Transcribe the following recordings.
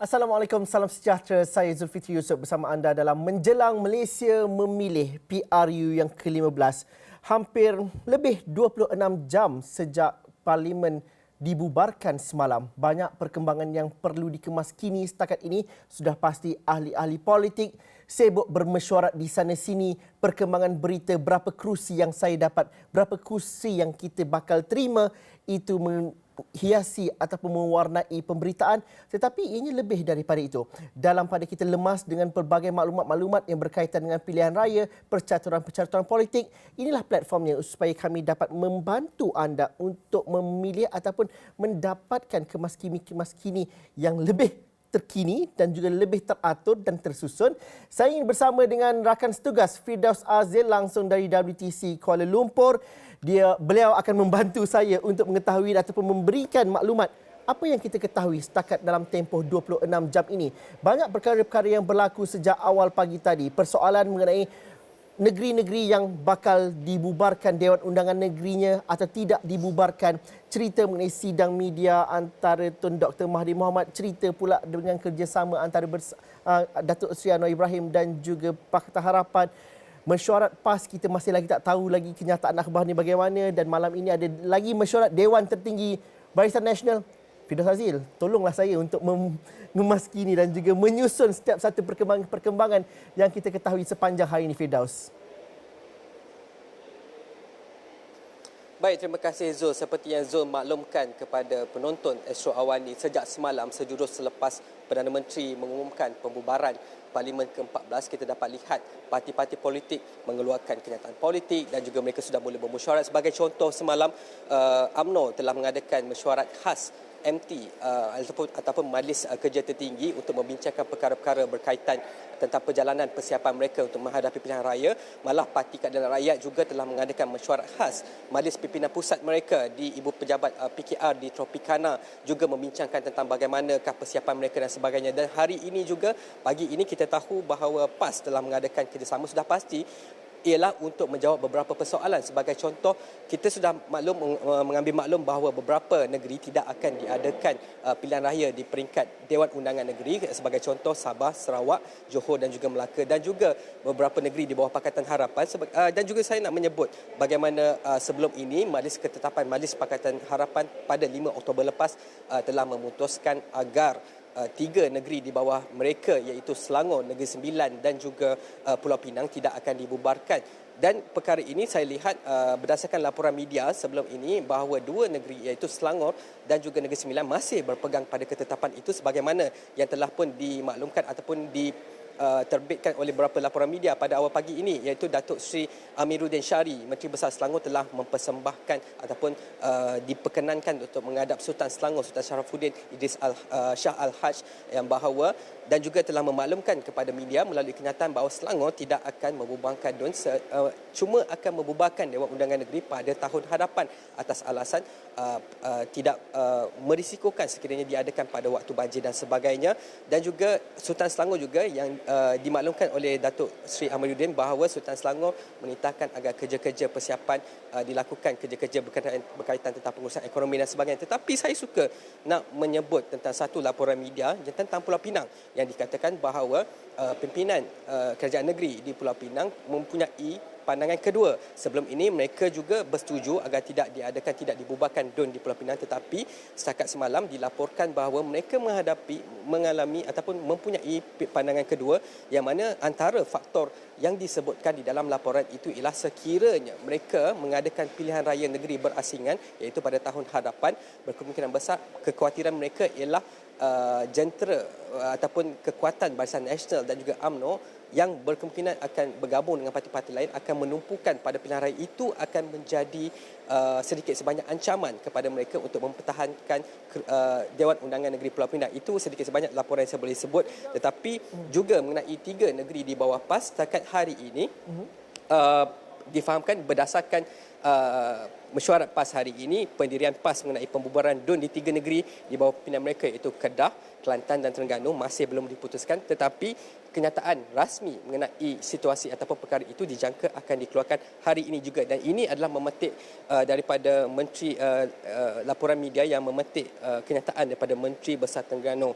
Assalamualaikum, salam sejahtera. Saya Zulfitri Yusof bersama anda dalam Menjelang Malaysia Memilih PRU yang ke-15. Hampir lebih 26 jam sejak Parlimen dibubarkan semalam. Banyak perkembangan yang perlu dikemas kini. Setakat ini sudah pasti ahli-ahli politik sibuk bermesyuarat di sana sini. Perkembangan berita berapa kerusi yang saya dapat, berapa kursi yang kita bakal terima, itu hiasi ataupun mewarnai pemberitaan, tetapi ianya lebih daripada itu. Dalam pada kita lemas dengan pelbagai maklumat-maklumat yang berkaitan dengan pilihan raya, percaturan-percaturan politik, inilah platformnya supaya kami dapat membantu anda untuk memilih ataupun mendapatkan kemas kini yang lebih terkini dan juga lebih teratur dan tersusun. Saya ingin bersama dengan rakan setugas Firdaus Azil langsung dari WTC Kuala Lumpur. Beliau akan membantu saya untuk mengetahui ataupun memberikan maklumat apa yang kita ketahui setakat dalam tempoh 26 jam ini. Banyak perkara-perkara yang berlaku sejak awal pagi tadi. Persoalan mengenai negeri-negeri yang bakal dibubarkan Dewan Undangan Negerinya atau tidak dibubarkan. Cerita mengenai sidang media antara Tun Dr. Mahathir Mohamad. Cerita pula dengan kerjasama antara Datuk Seri Anwar Ibrahim dan juga Pakatan Harapan. Mesyuarat PAS kita masih lagi tak tahu lagi kenyataan akhbar ni bagaimana, dan malam ini ada lagi mesyuarat Dewan Tertinggi Barisan Nasional. Firdaus Azil, tolonglah saya untuk memaskini dan juga menyusun setiap satu perkembangan yang kita ketahui sepanjang hari ini, Firdaus. Baik, terima kasih Zul. Seperti yang Zul maklumkan kepada penonton Astro Awani, sejak semalam sejurus selepas Perdana Menteri mengumumkan pembubaran Parlimen ke-14, kita dapat lihat parti-parti politik mengeluarkan kenyataan politik dan juga mereka sudah mula bermesyuarat. Sebagai contoh, semalam UMNO telah mengadakan mesyuarat khas MT ataupun Majlis Kerja Tertinggi untuk membincangkan perkara-perkara berkaitan tentang perjalanan persiapan mereka untuk menghadapi pilihan raya. Malah Parti Keadilan Rakyat juga telah mengadakan mesyuarat khas Majlis Pimpinan Pusat mereka di Ibu Pejabat PKR di Tropicana, juga membincangkan tentang bagaimanakah persiapan mereka dan sebagainya. Dan hari ini juga, pagi ini kita tahu bahawa PAS telah mengadakan kerjasama sudah pasti ialah untuk menjawab beberapa persoalan. Sebagai contoh, kita sudah mengambil maklum bahawa beberapa negeri tidak akan diadakan pilihan raya di peringkat Dewan Undangan Negeri. Sebagai contoh, Sabah, Sarawak, Johor dan juga Melaka, dan juga beberapa negeri di bawah Pakatan Harapan. Dan juga saya nak menyebut bagaimana sebelum ini Majlis Ketetapan Majlis Pakatan Harapan pada 5 Oktober lepas telah memutuskan agar 3 negeri di bawah mereka, iaitu Selangor, Negeri Sembilan dan juga Pulau Pinang tidak akan dibubarkan. Dan perkara ini saya lihat berdasarkan laporan media sebelum ini bahawa 2 negeri iaitu Selangor dan juga Negeri Sembilan masih berpegang pada ketetapan itu, sebagaimana yang telah pun dimaklumkan ataupun terbitkan oleh beberapa laporan media pada awal pagi ini, iaitu Datuk Seri Amiruddin Syari, Menteri Besar Selangor, telah mempersembahkan ataupun diperkenankan untuk menghadap Sultan Selangor, Sultan Sharafuddin Idris Shah Al-Haj, yang bahawa dan juga telah memaklumkan kepada media melalui kenyataan bahawa Selangor tidak akan membubarkan DUN, cuma akan membubarkan Dewan Undangan Negeri pada tahun hadapan atas alasan tidak merisikokan sekiranya diadakan pada waktu banjir dan sebagainya. Dan juga Sultan Selangor juga yang dimaklumkan oleh Datuk Seri Amiruddin bahawa Sultan Selangor menitahkan agar kerja-kerja persiapan dilakukan, kerja-kerja berkaitan tentang pengurusan ekonomi dan sebagainya. Tetapi saya suka nak menyebut tentang satu laporan media tentang Pulau Pinang yang dikatakan bahawa pimpinan kerajaan negeri di Pulau Pinang mempunyai pandangan kedua. Sebelum ini mereka juga bersetuju agar tidak dibubarkan DUN di Pulau Pinang, tetapi setakat semalam dilaporkan bahawa mereka mengalami ataupun mempunyai pandangan kedua, yang mana antara faktor yang disebutkan di dalam laporan itu ialah sekiranya mereka mengadakan pilihan raya negeri berasingan iaitu pada tahun hadapan, berkemungkinan besar kekhawatiran mereka ialah jentera ataupun kekuatan Barisan Nasional dan juga UMNO yang berkemungkinan akan bergabung dengan parti-parti lain akan menumpukan pada pilihan raya itu, akan menjadi sedikit sebanyak ancaman kepada mereka untuk mempertahankan Dewan Undangan Negeri Pulau Pinang. Itu sedikit sebanyak laporan yang saya boleh sebut. Tetapi juga mengenai 3 negeri di bawah PAS setakat hari ini difahamkan berdasarkan mesyuarat PAS hari ini, pendirian PAS mengenai pembubaran DUN di 3 negeri di bawah pimpinan mereka iaitu Kedah, Kelantan dan Terengganu masih belum diputuskan. Tetapi kenyataan rasmi mengenai situasi ataupun perkara itu dijangka akan dikeluarkan hari ini juga, dan ini adalah memetik daripada Menteri Laporan Media yang memetik kenyataan daripada Menteri Besar Terengganu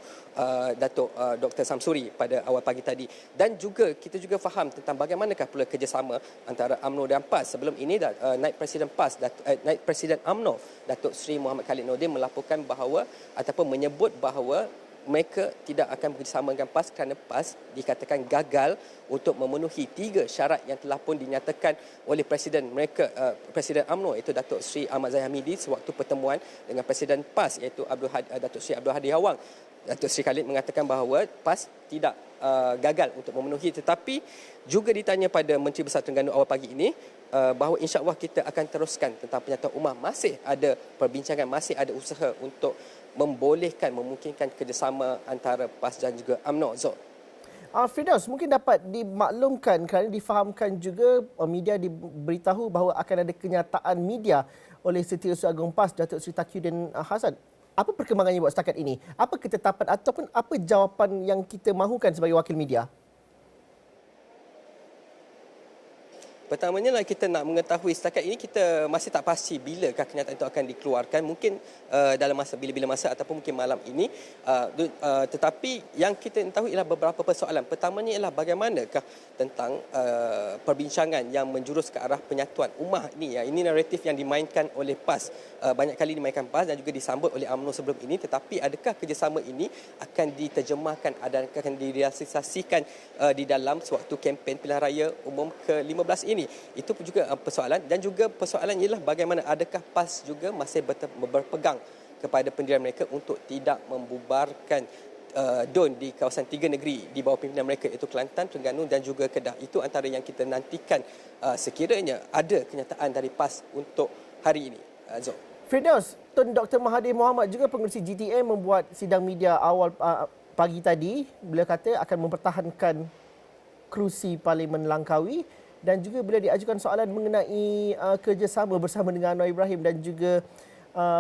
Datuk Dr. Samsuri pada awal pagi tadi. Dan juga kita juga faham tentang bagaimanakah pula kerjasama antara UMNO dan PAS. Sebelum ini Naib Presiden PAS, Naib Presiden UMNO Datuk Seri Muhammad Khalid Nordin melaporkan bahawa ataupun menyebut bahawa mereka tidak akan bekerjasama dengan PAS kerana PAS dikatakan gagal untuk memenuhi 3 syarat yang telah pun dinyatakan oleh Presiden mereka, Presiden UMNO iaitu Datuk Seri Ahmad Zahid Hamidi sewaktu pertemuan dengan Presiden PAS iaitu Datuk Seri Abdul Hadi Awang. Datuk Seri Khalid mengatakan bahawa PAS tidak gagal untuk memenuhi, tetapi juga ditanya pada Menteri Besar Terengganu awal pagi ini bahawa insya-Allah kita akan teruskan tentang penyertaan umar. Masih ada perbincangan, masih ada usaha untuk memungkinkan kerjasama antara PAS dan juga UMNO. Zul. Firdaus, mungkin dapat dimaklumkan kerana difahamkan juga media diberitahu bahawa akan ada kenyataan media oleh Setiausaha Agung PAS Datuk Seri Taqiyuddin Hasan. Apa perkembangannya buat setakat ini? Apa ketetapan ataupun apa jawapan yang kita mahukan sebagai wakil media? Pertamanya kita nak mengetahui setakat ini kita masih tak pasti bilakah kenyataan itu akan dikeluarkan, mungkin dalam masa bila-bila masa ataupun mungkin malam ini, tetapi yang kita tahu ialah beberapa persoalan. Pertamanya ialah bagaimanakah tentang perbincangan yang menjurus ke arah penyatuan ummah ini. Ini naratif yang dimainkan oleh PAS, banyak kali dimainkan PAS dan juga disambut oleh UMNO sebelum ini, tetapi adakah kerjasama ini akan diterjemahkan, akan direalisasikan di dalam sewaktu kempen pilihan raya umum ke-15 ini? Itu juga persoalan, dan juga persoalan ialah bagaimana adakah PAS juga masih berpegang kepada pendirian mereka untuk tidak membubarkan DUN di kawasan 3 negeri di bawah pimpinan mereka iaitu Kelantan, Terengganu dan juga Kedah. Itu antara yang kita nantikan sekiranya ada kenyataan dari PAS untuk hari ini. Zul. Firdaus, Tun Dr. Mahathir Mohamad juga pengerusi GTA membuat sidang media awal pagi tadi. Beliau kata akan mempertahankan kerusi Parlimen Langkawi, dan juga bila diajukan soalan mengenai kerjasama bersama dengan Anwar Ibrahim dan juga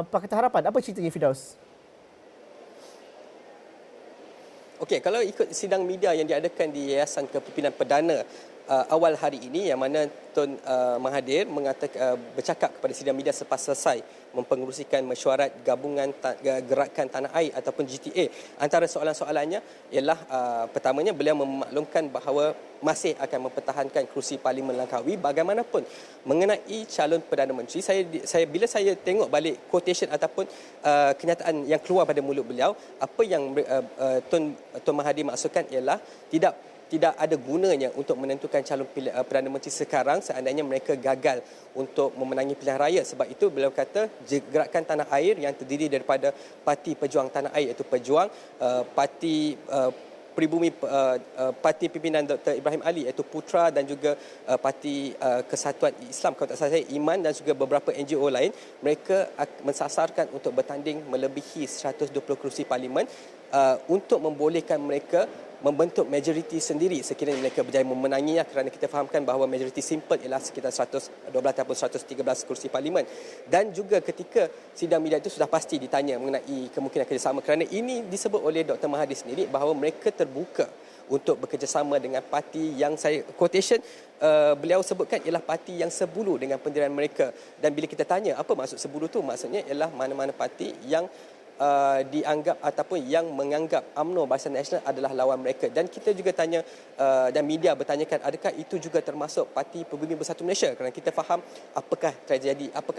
Pakatan Harapan. Apa ceritanya, Firdaus? Okey, kalau ikut sidang media yang diadakan di Yayasan Kepimpinan Perdana awal hari ini, yang mana Tun Mahathir bercakap kepada sidang media selepas selesai mempengerusikan mesyuarat gabungan gerakan tanah air ataupun GTA. Antara soalan-soalannya ialah pertamanya beliau memaklumkan bahawa masih akan mempertahankan kerusi Parlimen Langkawi. Bagaimanapun mengenai calon Perdana Menteri, bila saya tengok balik quotation ataupun kenyataan yang keluar pada mulut beliau, apa yang Tun Mahathir maksudkan ialah tidak ada gunanya untuk menentukan calon Perdana Menteri sekarang seandainya mereka gagal untuk memenangi pilihan raya. Sebab itu beliau kata gerakan tanah air yang terdiri daripada Parti Pejuang Tanah Air iaitu Pejuang, Parti Pribumi, Parti Pimpinan Dr. Ibrahim Ali iaitu Putra, dan juga Parti Kesatuan Islam kalau tak salah saya Iman, dan juga beberapa NGO lain, mereka mensasarkan untuk bertanding melebihi 120 kerusi parlimen untuk membolehkan mereka membentuk majoriti sendiri sekiranya mereka berjaya memenanginya, kerana kita fahamkan bahawa majoriti simple ialah sekitar 112 ataupun 113 kursi parlimen. Dan juga ketika sidang media itu sudah pasti ditanya mengenai kemungkinan kerjasama, kerana ini disebut oleh Dr. Mahathir sendiri bahawa mereka terbuka untuk bekerjasama dengan parti yang saya quotation beliau sebutkan ialah parti yang sebulu dengan pendirian mereka. Dan bila kita tanya apa maksud sebulu tu, maksudnya ialah mana-mana parti yang dianggap ataupun yang menganggap UMNO Barisan Nasional adalah lawan mereka. Dan kita juga tanya dan media bertanyakan adakah itu juga termasuk Parti Pribumi Bersatu Malaysia, kerana kita faham apakah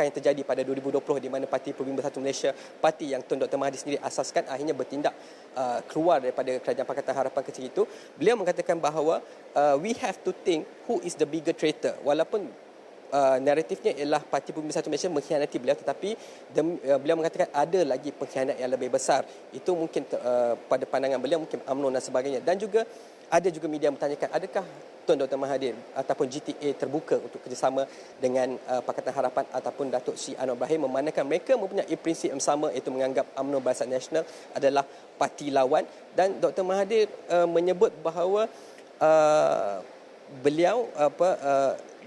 yang terjadi pada 2020 di mana Parti Pribumi Bersatu Malaysia, parti yang Tun Dr. Mahathir sendiri asaskan, akhirnya bertindak keluar daripada Kerajaan Pakatan Harapan kecil itu. Beliau mengatakan bahawa we have to think who is the bigger traitor. Walaupun naratifnya ialah Parti Pribumi Bersatu Malaysia mengkhianati beliau, tetapi beliau mengatakan ada lagi pengkhianat yang lebih besar. Itu mungkin pada pandangan beliau mungkin UMNO dan sebagainya. Dan juga ada juga media bertanyakan adakah Tun Dr. Mahathir ataupun GTA terbuka untuk kerjasama dengan Pakatan Harapan ataupun Datuk Seri Anwar Ibrahim, memandangkan mereka mempunyai prinsip yang sama iaitu menganggap UMNO Barisan Nasional adalah parti lawan. Dan Dr. Mahathir menyebut bahawa beliau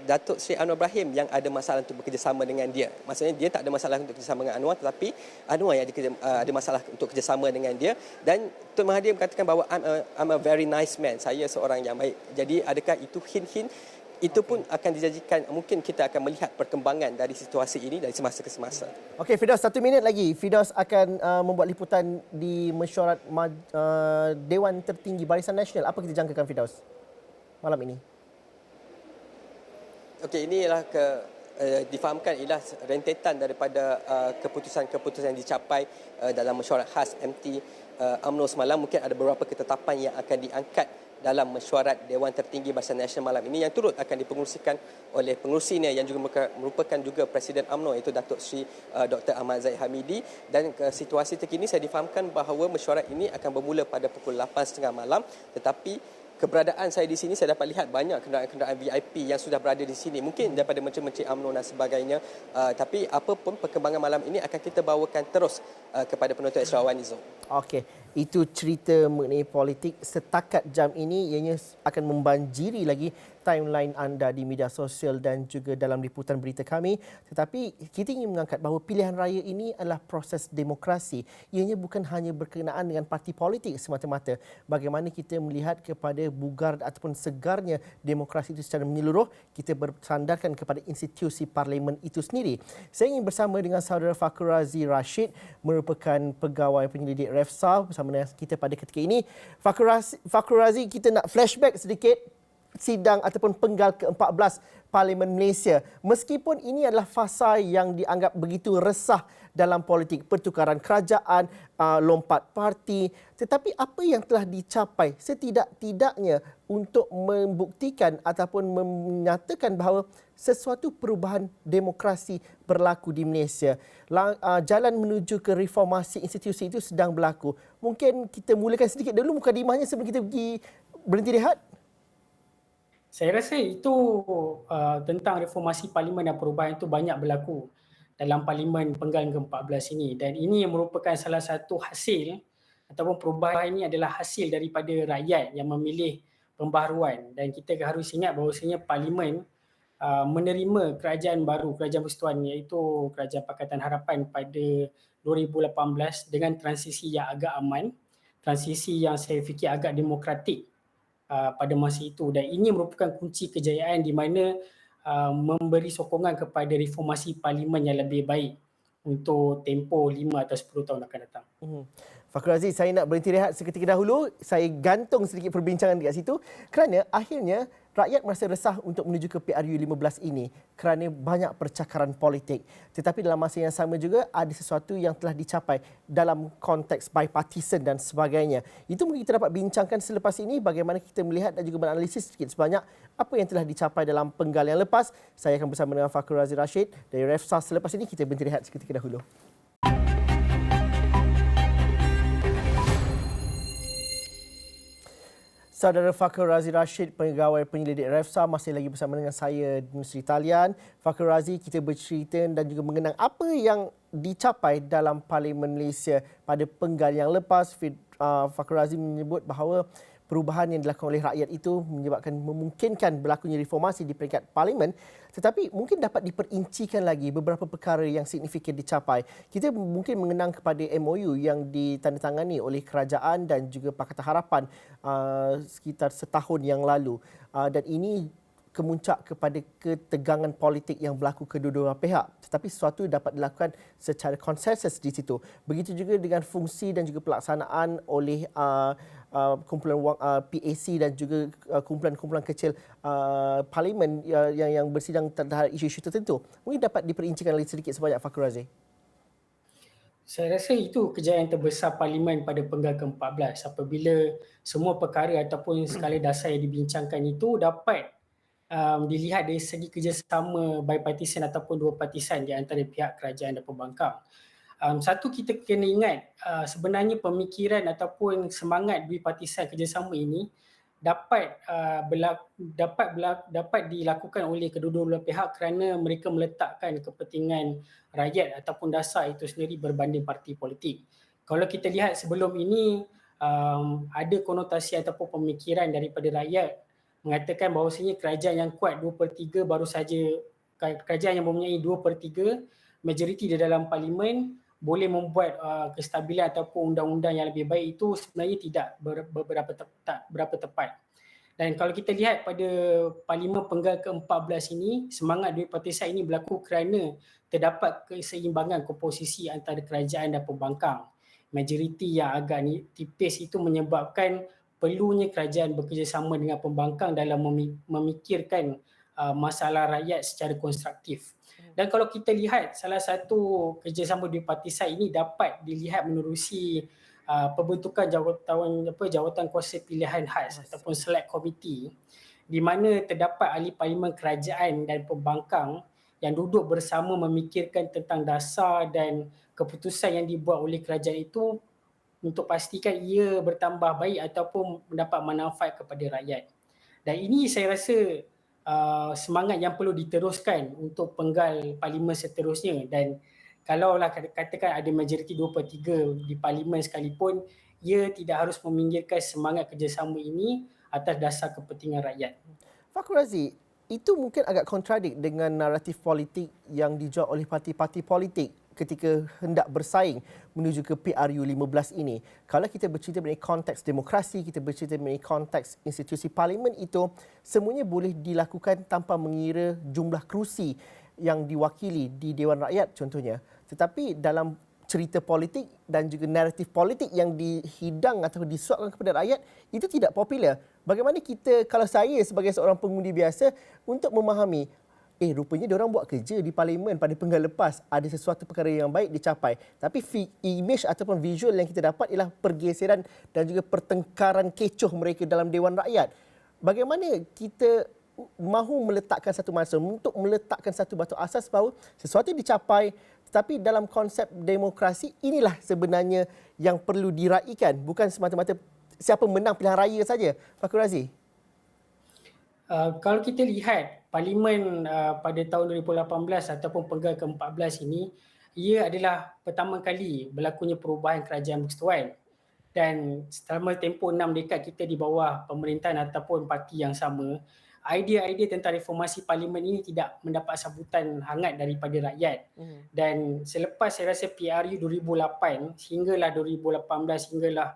Datuk Seri Anwar Ibrahim yang ada masalah untuk bekerjasama dengan dia. Maksudnya dia tak ada masalah untuk bekerjasama dengan Anwar, tetapi Anwar yang ada masalah untuk kerjasama dengan dia. Dan Tun Mahathir mengatakan bahawa I'm a very nice man. Saya seorang yang baik. Jadi adakah itu hint-hint itu pun akan dijadikan, mungkin kita akan melihat perkembangan dari situasi ini dari semasa ke semasa. Okey, Firdaus, 1 minit lagi. Firdaus akan membuat liputan di mesyuarat Dewan Tertinggi Barisan Nasional. Apa kita jangkakan, Firdaus, malam ini? Okey, ini ialah difahamkan ialah rentetan daripada keputusan-keputusan yang dicapai dalam mesyuarat khas MT UMNO semalam. Mungkin ada beberapa ketetapan yang akan diangkat dalam mesyuarat Dewan Tertinggi Barisan Nasional malam ini yang turut akan dipengerusikan oleh pengerusinya yang juga merupakan juga Presiden UMNO, iaitu Datuk Seri Dr. Ahmad Zahid Hamidi. Dan situasi terkini saya difahamkan bahawa mesyuarat ini akan bermula pada pukul 8.30 malam, tetapi keberadaan saya di sini, saya dapat lihat banyak kenderaan-kenderaan VIP yang sudah berada di sini. Mungkin daripada Menteri-Menteri UMNO dan sebagainya. Tapi apapun perkembangan malam ini akan kita bawakan terus kepada penonton Astro Awani Zul. Okey, itu cerita mengenai politik setakat jam ini. Ianya akan membanjiri lagi timeline anda di media sosial dan juga dalam liputan berita kami. Tetapi kita ingin mengangkat bahawa pilihan raya ini adalah proses demokrasi. Ianya bukan hanya berkenaan dengan parti politik semata-mata. Bagaimana kita melihat kepada bugar ataupun segarnya demokrasi itu secara menyeluruh, kita bersandarkan kepada institusi parlimen itu sendiri. Saya ingin bersama dengan saudara Fakhur Razi Rashid, merupakan pegawai penyelidik Refsa, bersama dengan kita pada ketika ini. Fakhur Razi, kita nak flashback sedikit sidang ataupun penggal ke-14 Parlimen Malaysia. Meskipun ini adalah fasa yang dianggap begitu resah dalam politik, pertukaran kerajaan, lompat parti, tetapi apa yang telah dicapai setidak-tidaknya untuk membuktikan ataupun menyatakan bahawa sesuatu perubahan demokrasi berlaku di Malaysia. Jalan menuju ke reformasi institusi itu sedang berlaku. Mungkin kita mulakan sedikit dulu mukadimahnya sebelum kita pergi berhenti rehat. Saya rasa itu tentang reformasi parlimen dan perubahan itu banyak berlaku dalam parlimen penggal ke-14 ini, dan ini yang merupakan salah satu hasil ataupun perubahan ini adalah hasil daripada rakyat yang memilih pembaharuan. Dan kita harus ingat bahawasanya parlimen menerima kerajaan baru, kerajaan persekutuan, iaitu Kerajaan Pakatan Harapan pada 2018 dengan transisi yang agak aman, transisi yang saya fikir agak demokratik pada masa itu, dan ini merupakan kunci kejayaan di mana memberi sokongan kepada reformasi parlimen yang lebih baik untuk tempoh 5 atau 10 tahun akan datang. Fakhur Razi, saya nak berhenti rehat seketika dahulu. Saya gantung sedikit perbincangan dekat situ kerana akhirnya rakyat merasa resah untuk menuju ke PRU 15 ini kerana banyak percakaran politik. Tetapi dalam masa yang sama juga ada sesuatu yang telah dicapai dalam konteks bipartisan dan sebagainya. Itu mungkin kita dapat bincangkan selepas ini, bagaimana kita melihat dan juga menganalisis sedikit sebanyak apa yang telah dicapai dalam penggal yang lepas. Saya akan bersama dengan Fakhur Razi Rashid dari Refsa. Selepas ini kita berhenti rehat seketika dahulu. Saudara Fakhur Razi Rashid, pegawai penyelidik Refsa, masih lagi bersama dengan saya, Sri Talian. Fakhur Razi, kita bercerita dan juga mengenang apa yang dicapai dalam Parlimen Malaysia pada penggal yang lepas. Fakhur Razi menyebut bahawa perubahan yang dilakukan oleh rakyat itu memungkinkan berlakunya reformasi di peringkat parlimen, tetapi mungkin dapat diperincikan lagi beberapa perkara yang signifikan dicapai. Kita mungkin mengenang kepada MOU yang ditandatangani oleh kerajaan dan juga Pakatan Harapan sekitar setahun yang lalu, dan ini kemuncak kepada ketegangan politik yang berlaku kedua-dua pihak, tetapi sesuatu dapat dilakukan secara konsensus di situ. Begitu juga dengan fungsi dan juga pelaksanaan oleh kumpulan PAC dan juga kumpulan-kumpulan kecil parlimen yang bersidang terhadap isu-isu tertentu. Mungkin dapat diperincikan lagi sedikit sebanyak, Fakhur Razi. Saya rasa itu kejayaan terbesar parlimen pada penggal ke-14 apabila semua perkara ataupun skala dasar yang dibincangkan itu dapat dilihat dari segi kerjasama bipartisan ataupun dua partisan di antara pihak kerajaan dan pembangkang. Satu, kita kena ingat sebenarnya pemikiran ataupun semangat bipartisan kerjasama ini dapat dilakukan oleh kedua-dua pihak kerana mereka meletakkan kepentingan rakyat ataupun dasar itu sendiri berbanding parti politik. Kalau kita lihat sebelum ini ada konotasi ataupun pemikiran daripada rakyat mengatakan bahawasanya kerajaan yang kuat 2/3 baru saja kerajaan yang mempunyai 2/3 majoriti di dalam parlimen boleh membuat kestabilan ataupun undang-undang yang lebih baik, itu sebenarnya tidak tak berapa tepat. Dan kalau kita lihat pada Parlimen Penggal ke-14 ini, semangat duit partisai ini berlaku kerana terdapat keseimbangan komposisi antara kerajaan dan pembangkang. Majoriti yang agak tipis itu menyebabkan perlunya kerajaan bekerjasama dengan pembangkang dalam memikirkan masalah rakyat secara konstruktif. Dan kalau kita lihat, salah satu kerjasama duit partisai ini dapat dilihat menerusi pembentukan jawatan kuasa pilihan khas ataupun select committee, di mana terdapat ahli parlimen kerajaan dan pembangkang yang duduk bersama memikirkan tentang dasar dan keputusan yang dibuat oleh kerajaan itu untuk pastikan ia bertambah baik ataupun mendapat manfaat kepada rakyat. Dan ini saya rasa semangat yang perlu diteruskan untuk penggal parlimen seterusnya. Dan kalaulah katakan ada majoriti 2/3 di parlimen sekalipun, ia tidak harus meminggirkan semangat kerjasama ini atas dasar kepentingan rakyat. Fakhrul Razi, itu mungkin agak kontradik dengan naratif politik yang dijual oleh parti-parti politik ketika hendak bersaing menuju ke PRU 15 ini. Kalau kita bercerita mengenai konteks demokrasi, kita bercerita mengenai konteks institusi parlimen itu, semuanya boleh dilakukan tanpa mengira jumlah kerusi yang diwakili di Dewan Rakyat contohnya. Tetapi dalam cerita politik dan juga naratif politik yang dihidang atau disuapkan kepada rakyat, itu tidak popular. Bagaimana kita, kalau saya sebagai seorang pengundi biasa, untuk memahami, rupanya diorang buat kerja di parlimen pada penggal lepas, ada sesuatu perkara yang baik dicapai. Tapi image ataupun visual yang kita dapat ialah pergeseran dan juga pertengkaran kecoh mereka dalam Dewan Rakyat. Bagaimana kita mahu meletakkan satu masa untuk meletakkan satu batu asas bahawa sesuatu yang dicapai, tetapi dalam konsep demokrasi inilah sebenarnya yang perlu diraikan, bukan semata-mata siapa menang pilihan raya saja. Fakhrul Razi. Kalau kita lihat parlimen pada tahun 2018 ataupun penggal ke-14 ini, ia adalah pertama kali berlakunya perubahan kerajaan persekutuan. Dan selama tempoh 6 dekad kita di bawah pemerintahan ataupun parti yang sama, idea-idea tentang reformasi parlimen ini tidak mendapat sambutan hangat daripada rakyat. Dan selepas saya rasa PRU 2008 hinggalah 2018 hinggalah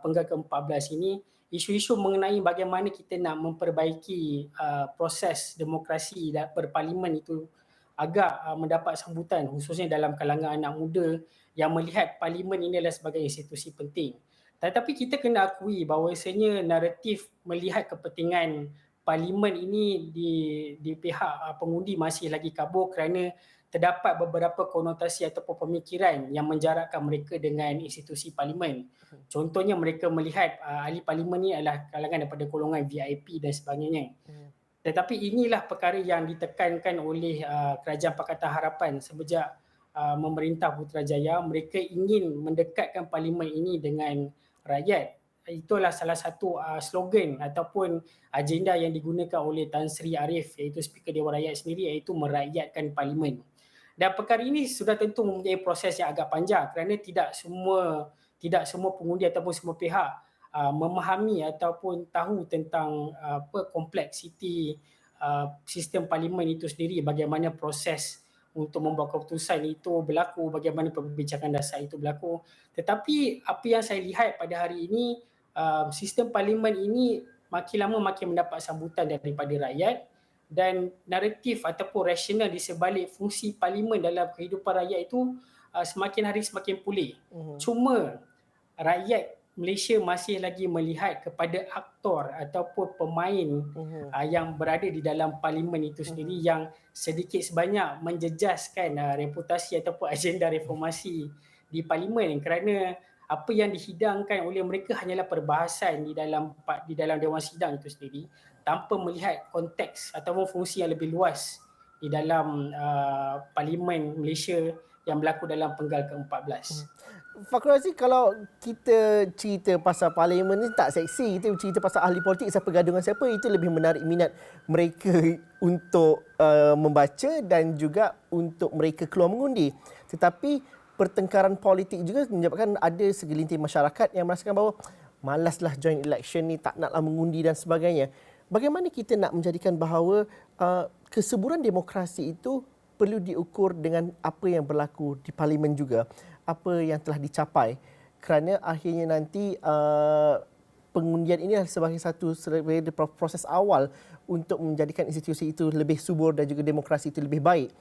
penggal ke-14 ini, isu-isu mengenai bagaimana kita nak memperbaiki proses demokrasi berparlimen itu agak mendapat sambutan, khususnya dalam kalangan anak muda yang melihat parlimen ini adalah sebagai institusi penting. Tetapi kita kena akui bahawasanya naratif melihat kepentingan parlimen ini di pihak pengundi masih lagi kabur kerana terdapat beberapa konotasi ataupun pemikiran yang menjarakkan mereka dengan institusi parlimen. Contohnya mereka melihat ahli parlimen ini adalah kalangan daripada golongan VIP dan sebagainya. Tetapi inilah perkara yang ditekankan oleh Kerajaan Pakatan Harapan sejak memerintah Putrajaya. Mereka ingin mendekatkan parlimen ini dengan rakyat. Itulah salah satu slogan ataupun agenda yang digunakan oleh Tan Sri Arif, iaitu Speaker Dewan Rakyat sendiri, iaitu merakyatkan parlimen. Dan perkara ini sudah tentu mempunyai proses yang agak panjang kerana tidak semua pengundi ataupun semua pihak memahami ataupun tahu tentang kompleksiti sistem parlimen itu sendiri, bagaimana proses untuk membuat keputusan itu berlaku, bagaimana perbincangan dasar itu berlaku. Tetapi apa yang saya lihat pada hari ini, sistem parlimen ini makin lama makin mendapat sambutan daripada rakyat, dan naratif ataupun rasional di sebalik fungsi parlimen dalam kehidupan rakyat itu semakin hari semakin pulih. Cuma rakyat Malaysia masih lagi melihat kepada aktor ataupun pemain yang berada di dalam parlimen itu sendiri yang sedikit sebanyak menjejaskan reputasi ataupun agenda reformasi di parlimen, kerana apa yang dihidangkan oleh mereka hanyalah perbahasan di dalam Dewan Sidang itu sendiri, tanpa melihat konteks ataupun fungsi yang lebih luas di dalam parlimen Malaysia yang berlaku dalam penggal ke-14. Fakhrul Razi, kalau kita cerita pasal parlimen ni tak seksi, kita cerita pasal ahli politik siapa gaduh dengan siapa, itu lebih menarik minat mereka untuk membaca dan juga untuk mereka keluar mengundi. Tetapi pertengkaran politik juga menyebabkan ada segelintir masyarakat yang merasakan bahawa malaslah join election ni, tak naklah mengundi dan sebagainya. bagaimana kita nak menjadikan bahawa kesuburan demokrasi itu perlu diukur dengan apa yang berlaku di parlimen juga, apa yang telah dicapai, kerana akhirnya nanti pengundian ini adalah sebagai proses awal untuk menjadikan institusi itu lebih subur dan juga demokrasi itu lebih baik.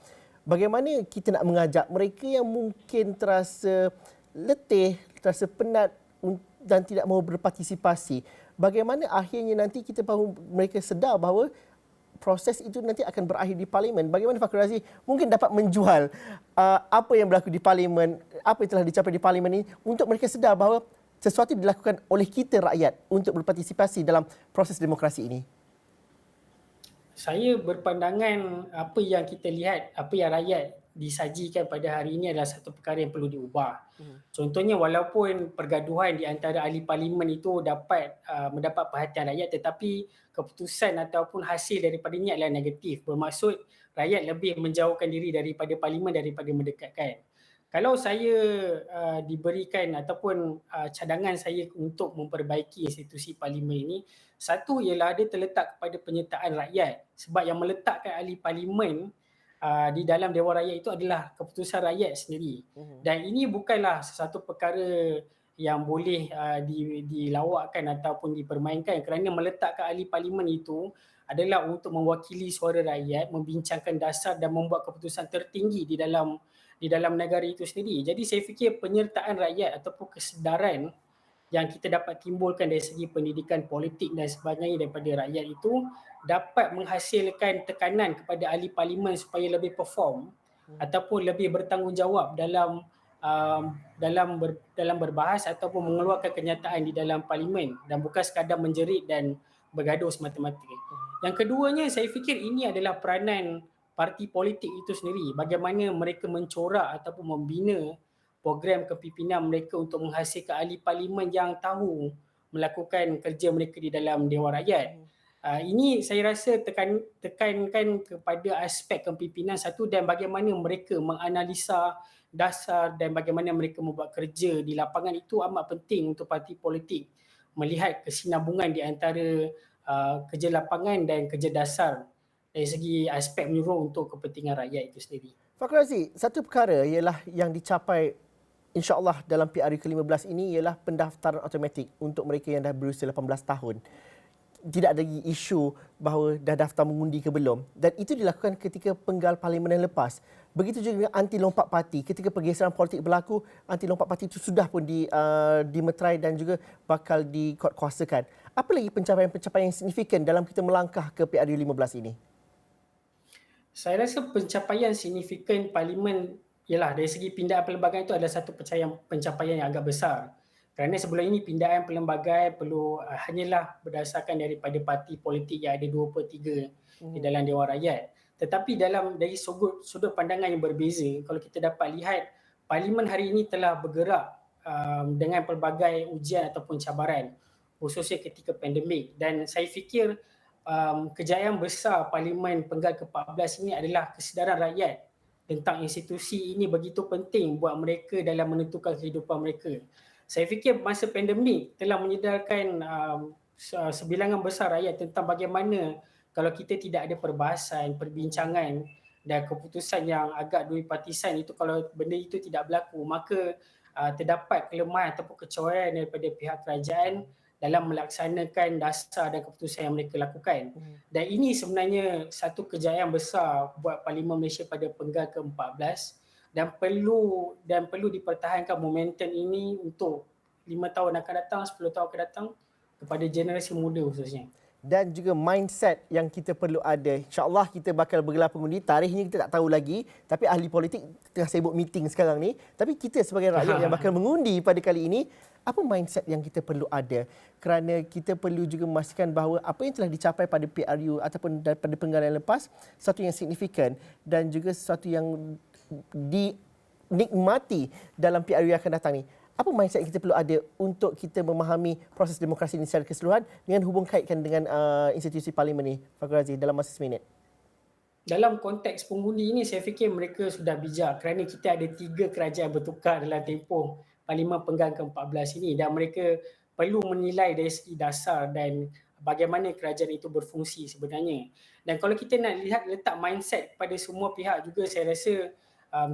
Bagaimana kita nak mengajak mereka yang mungkin terasa letih, terasa penat dan tidak mahu berpartisipasi, bagaimana akhirnya nanti kita mahu mereka sedar bahawa proses itu nanti akan berakhir di parlimen. Bagaimana Fakhrul Razi mungkin dapat menjual apa yang berlaku di parlimen, apa yang telah dicapai di parlimen ini untuk mereka sedar bahawa sesuatu dilakukan oleh kita rakyat untuk berpartisipasi dalam proses demokrasi ini. Saya berpandangan apa yang kita lihat, apa yang rakyat disajikan pada hari ini adalah satu perkara yang perlu diubah. Contohnya, walaupun pergaduhan di antara ahli parlimen itu dapat mendapat perhatian rakyat, tetapi keputusan ataupun hasil daripadanya adalah negatif. Bermaksud rakyat lebih menjauhkan diri daripada parlimen daripada mendekatkan. Kalau saya diberikan ataupun cadangan saya untuk memperbaiki institusi parlimen ini, satu ialah dia terletak kepada penyertaan rakyat. Sebab yang meletakkan ahli parlimen di dalam Dewan Rakyat itu adalah keputusan rakyat sendiri. Dan ini bukanlah sesuatu perkara yang boleh dilawakkan ataupun dipermainkan, kerana meletakkan ahli parlimen itu adalah untuk mewakili suara rakyat, membincangkan dasar dan membuat keputusan tertinggi di dalam negara itu sendiri. Jadi saya fikir penyertaan rakyat ataupun kesedaran yang kita dapat timbulkan dari segi pendidikan politik dan sebagainya daripada rakyat itu dapat menghasilkan tekanan kepada ahli parlimen supaya lebih perform ataupun lebih bertanggungjawab dalam berbahas ataupun mengeluarkan kenyataan di dalam parlimen dan bukan sekadar menjerit dan bergaduh semata-mata. Yang keduanya, saya fikir ini adalah peranan parti politik itu sendiri, bagaimana mereka mencorak ataupun membina program kepimpinan mereka untuk menghasilkan ahli parlimen yang tahu melakukan kerja mereka di dalam Dewan Rakyat. Ini saya rasa tekankan kepada aspek kepimpinan satu, dan bagaimana mereka menganalisa dasar dan bagaimana mereka membuat kerja di lapangan itu amat penting untuk parti politik melihat kesinambungan di antara kerja lapangan dan kerja dasar dari segi aspek menyeluruh untuk kepentingan rakyat itu sendiri. Fakhrul Razi, satu perkara ialah yang dicapai insya-Allah dalam PRU ke-15 ini ialah pendaftaran automatik untuk mereka yang dah berusia 18 tahun. Tidak ada lagi isu bahawa dah daftar mengundi ke belum, dan itu dilakukan ketika penggal parlimen yang lepas. Begitu juga dengan anti lompat parti. Ketika pergeseran politik berlaku, anti lompat parti itu sudah pun dimeterai dan juga bakal dikuatkuasakan. Apa lagi pencapaian-pencapaian yang signifikan dalam kita melangkah ke PRU 15 ini? Saya rasa pencapaian signifikan parlimen ialah dari segi pindaan perlembagaan itu adalah satu pencapaian yang agak besar. Kerana sebelum ini pindaan perlembagaan perlu hanyalah berdasarkan daripada parti politik yang ada 2/3 di dalam Dewan Rakyat. Tetapi dari sudut pandangan yang berbeza, kalau kita dapat lihat parlimen hari ini telah bergerak dengan pelbagai ujian ataupun cabaran, khususnya ketika pandemik, dan saya fikir kejayaan besar parlimen penggal ke-14 ini adalah kesedaran rakyat tentang institusi ini begitu penting buat mereka dalam menentukan kehidupan mereka. Saya fikir masa pandemik telah menyedarkan sebilangan besar rakyat tentang bagaimana kalau kita tidak ada perbahasan, perbincangan dan keputusan yang agak duipartisan itu, kalau benda itu tidak berlaku, maka terdapat kelemahan ataupun kecorangan daripada pihak kerajaan dalam melaksanakan dasar dan keputusan yang mereka lakukan. Dan ini sebenarnya satu kejayaan besar buat Parlimen Malaysia pada penggal ke-14 dan perlu dipertahankan momentum ini untuk 5 tahun akan datang, 10 tahun akan datang kepada generasi muda khususnya. Dan juga mindset yang kita perlu ada. InsyaAllah kita bakal bergelar pengundi. Tarikhnya kita tak tahu lagi. Tapi ahli politik tengah sibuk meeting sekarang ni. Tapi kita sebagai rakyat yang bakal mengundi pada kali ini, apa mindset yang kita perlu ada? Kerana kita perlu juga memastikan bahawa apa yang telah dicapai pada PRU ataupun pada penggal yang lepas, sesuatu yang signifikan dan juga sesuatu yang dinikmati dalam PRU yang akan datang ni. Apa mindset yang kita perlu ada untuk kita memahami proses demokrasi ini secara keseluruhan dengan hubung kaitkan dengan institusi parlimen ni, Fakhrul Razi, dalam masa seminit? Dalam konteks pengundi ini, saya fikir mereka sudah bijak kerana kita ada 3 kerajaan bertukar dalam tempoh parlimen penggal ke-14 ini, dan mereka perlu menilai dari segi dasar dan bagaimana kerajaan itu berfungsi sebenarnya. Dan kalau kita nak lihat letak mindset pada semua pihak juga, saya rasa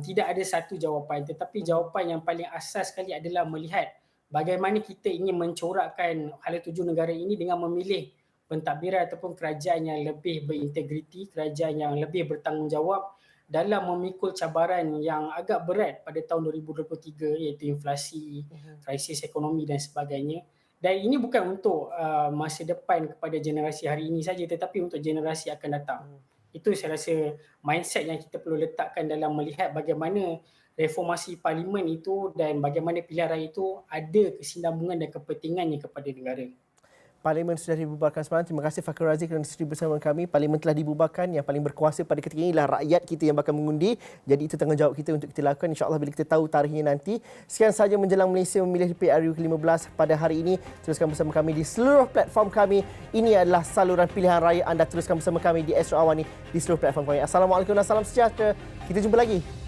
tidak ada satu jawapan, tetapi jawapan yang paling asas sekali adalah melihat bagaimana kita ingin mencorakkan hala tuju negara ini dengan memilih pentadbiran ataupun kerajaan yang lebih berintegriti, kerajaan yang lebih bertanggungjawab dalam memikul cabaran yang agak berat pada tahun 2023, iaitu inflasi, krisis ekonomi dan sebagainya. Dan ini bukan untuk masa depan kepada generasi hari ini saja, tetapi untuk generasi akan datang. Itu saya rasa mindset yang kita perlu letakkan dalam melihat bagaimana reformasi parlimen itu dan bagaimana pilihan raya itu ada kesinambungan dan kepentingannya kepada negara. Parlimen sudah dibubarkan semalam. Terima kasih Fakhrul Razi kerana setuju bersama kami. Parlimen telah dibubarkan. Yang paling berkuasa pada ketika ini adalah rakyat kita yang bakal mengundi. Jadi itu tanggungjawab kita untuk kita lakukan. InsyaAllah bila kita tahu tarikhnya nanti. Sekian sahaja menjelang Malaysia memilih PRU ke-15 pada hari ini. Teruskan bersama kami di seluruh platform kami. Ini adalah saluran pilihan raya anda. Teruskan bersama kami di Astro Awani di seluruh platform kami. Assalamualaikum dan salam sejahtera. Kita jumpa lagi.